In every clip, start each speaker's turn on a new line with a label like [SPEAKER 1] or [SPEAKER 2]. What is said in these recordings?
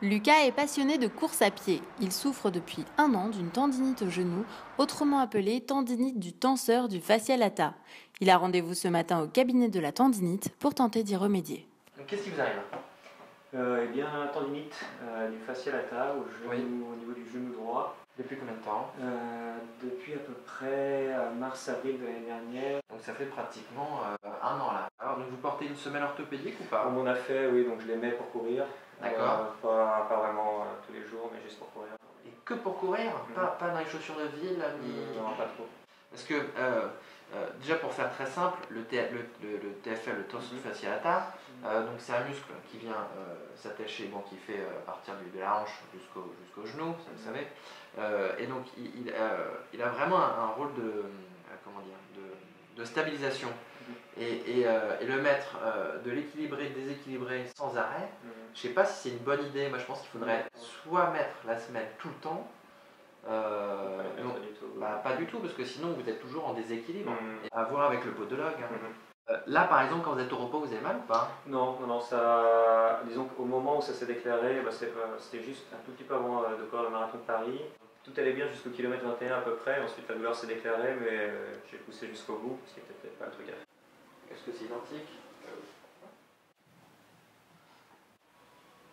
[SPEAKER 1] Lucas est passionné de course à pied. Il souffre depuis 1 an d'une tendinite au genou, autrement appelée tendinite du tenseur du fascia lata. Il a rendez-vous ce matin au cabinet de la tendinite pour tenter d'y remédier.
[SPEAKER 2] Qu'est-ce qui vous arrive?
[SPEAKER 3] Eh bien, tendinite du fascia lata au niveau du genou droit.
[SPEAKER 2] Depuis combien de temps?
[SPEAKER 3] Depuis à peu près mars-avril de l'année dernière.
[SPEAKER 2] Donc ça fait pratiquement 1 an là. Alors donc vous portez une semelle orthopédique ou pas?
[SPEAKER 3] On en a fait, oui, donc je les mets pour courir.
[SPEAKER 2] D'accord.
[SPEAKER 3] Pas vraiment tous les jours, mais juste pour courir.
[SPEAKER 2] Et que pour courir? Pas dans les chaussures de ville ni...
[SPEAKER 3] Non, pas trop.
[SPEAKER 2] Parce que déjà pour faire très simple, le TFL, le tenseur du fascia lata, donc c'est un muscle qui vient s'attacher, bon, qui fait partir de la hanche jusqu'au genou, ça vous savez. Et donc il a vraiment un rôle de, comment dire, de stabilisation. Et le mettre de l'équilibrer, déséquilibrer sans arrêt, je ne sais pas si c'est une bonne idée. Moi je pense qu'il faudrait soit mettre la semelle tout le temps,
[SPEAKER 3] Non,
[SPEAKER 2] pas du tout, parce que sinon vous êtes toujours en déséquilibre. Et à voir avec le podologue. Là par exemple, quand vous êtes au repos, vous avez mal ou pas?
[SPEAKER 3] Non, ça, disons qu'au moment où ça s'est déclaré, c'était juste un tout petit peu avant de courir le marathon de Paris. Tout allait bien jusqu'au kilomètre 21 à peu près, ensuite la douleur s'est déclarée, mais j'ai poussé jusqu'au bout, ce qui n'était peut-être pas le truc à faire.
[SPEAKER 2] Est-ce que c'est identique?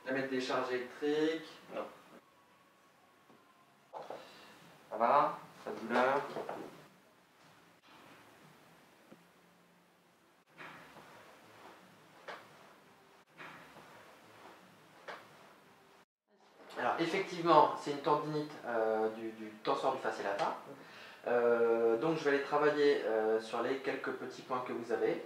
[SPEAKER 2] La mettre des charges électriques?
[SPEAKER 3] Non.
[SPEAKER 2] Ça va? Pas de douleur? Alors effectivement, c'est une tendinite du tenseur du fascia lata. Donc je vais aller travailler sur les quelques petits points que vous avez.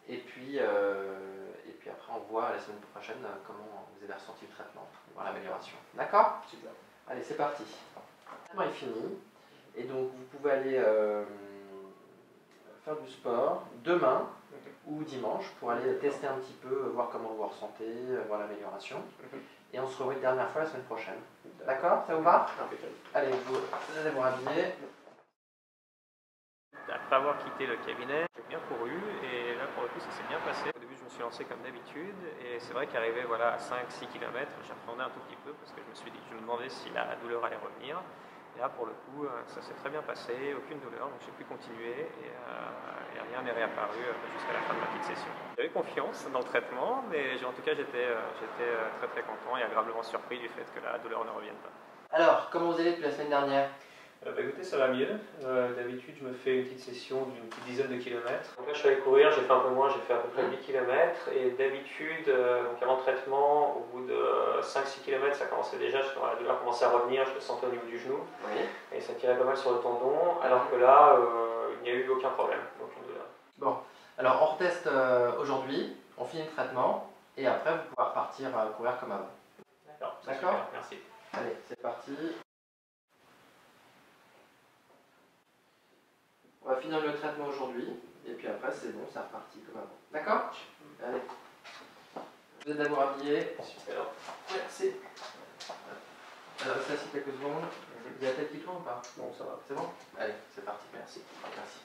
[SPEAKER 2] Et puis après on voit la semaine prochaine comment vous avez ressenti le traitement, voir l'amélioration. D'accord?
[SPEAKER 3] Super.
[SPEAKER 2] Allez, c'est parti. Le traitement est fini. Et donc vous pouvez aller faire du sport demain ou dimanche pour aller tester un petit peu, voir comment vous vous ressentez, voir l'amélioration. Et on se revoit une dernière fois la semaine prochaine. D'accord? Ça vous va?
[SPEAKER 3] Impeccable.
[SPEAKER 2] Allez, vous allez vous rhabiller.
[SPEAKER 3] Après avoir quitté le cabinet, j'ai bien couru et là pour le coup ça s'est bien passé. Au début je me suis lancé comme d'habitude et c'est vrai qu'arrivé à 5-6 km, j'appréhendais un tout petit peu parce que je me demandais si la douleur allait revenir. Et là pour le coup ça s'est très bien passé, aucune douleur, donc j'ai pu continuer et rien n'est réapparu jusqu'à la fin de ma petite session. J'avais confiance dans le traitement, mais en tout cas j'étais très très content et agréablement surpris du fait que la douleur ne revienne pas.
[SPEAKER 2] Alors, comment vous allez depuis la semaine dernière?
[SPEAKER 3] Écoutez, ça va mieux. D'habitude, je me fais une petite session d'une petite dizaine de kilomètres. Donc là, je suis allé courir, j'ai fait un peu moins, j'ai fait à peu près 8 km. Et d'habitude, donc avant le traitement, au bout de 5-6 km, ça commençait déjà, la douleur commençait à revenir, je le sentais au niveau du genou.
[SPEAKER 2] Oui.
[SPEAKER 3] Et ça tirait pas mal sur le tendon, alors que là, il n'y a eu aucun problème, aucune douleur.
[SPEAKER 2] Bon, alors on reteste aujourd'hui, on finit le traitement, et après vous pouvez repartir courir comme avant.
[SPEAKER 3] D'accord,
[SPEAKER 2] D'accord?
[SPEAKER 3] super, merci.
[SPEAKER 2] Allez, c'est parti. On va finir le traitement aujourd'hui, et puis après c'est bon, c'est reparti comme avant. D'accord? Allez. Vous êtes d'abord habillé.
[SPEAKER 3] Super.
[SPEAKER 2] Merci. Alors, restez assis quelques secondes. Il y a la tête qui tourne ou pas?
[SPEAKER 3] Bon, ça va.
[SPEAKER 2] C'est bon? Allez, c'est parti, merci. Merci.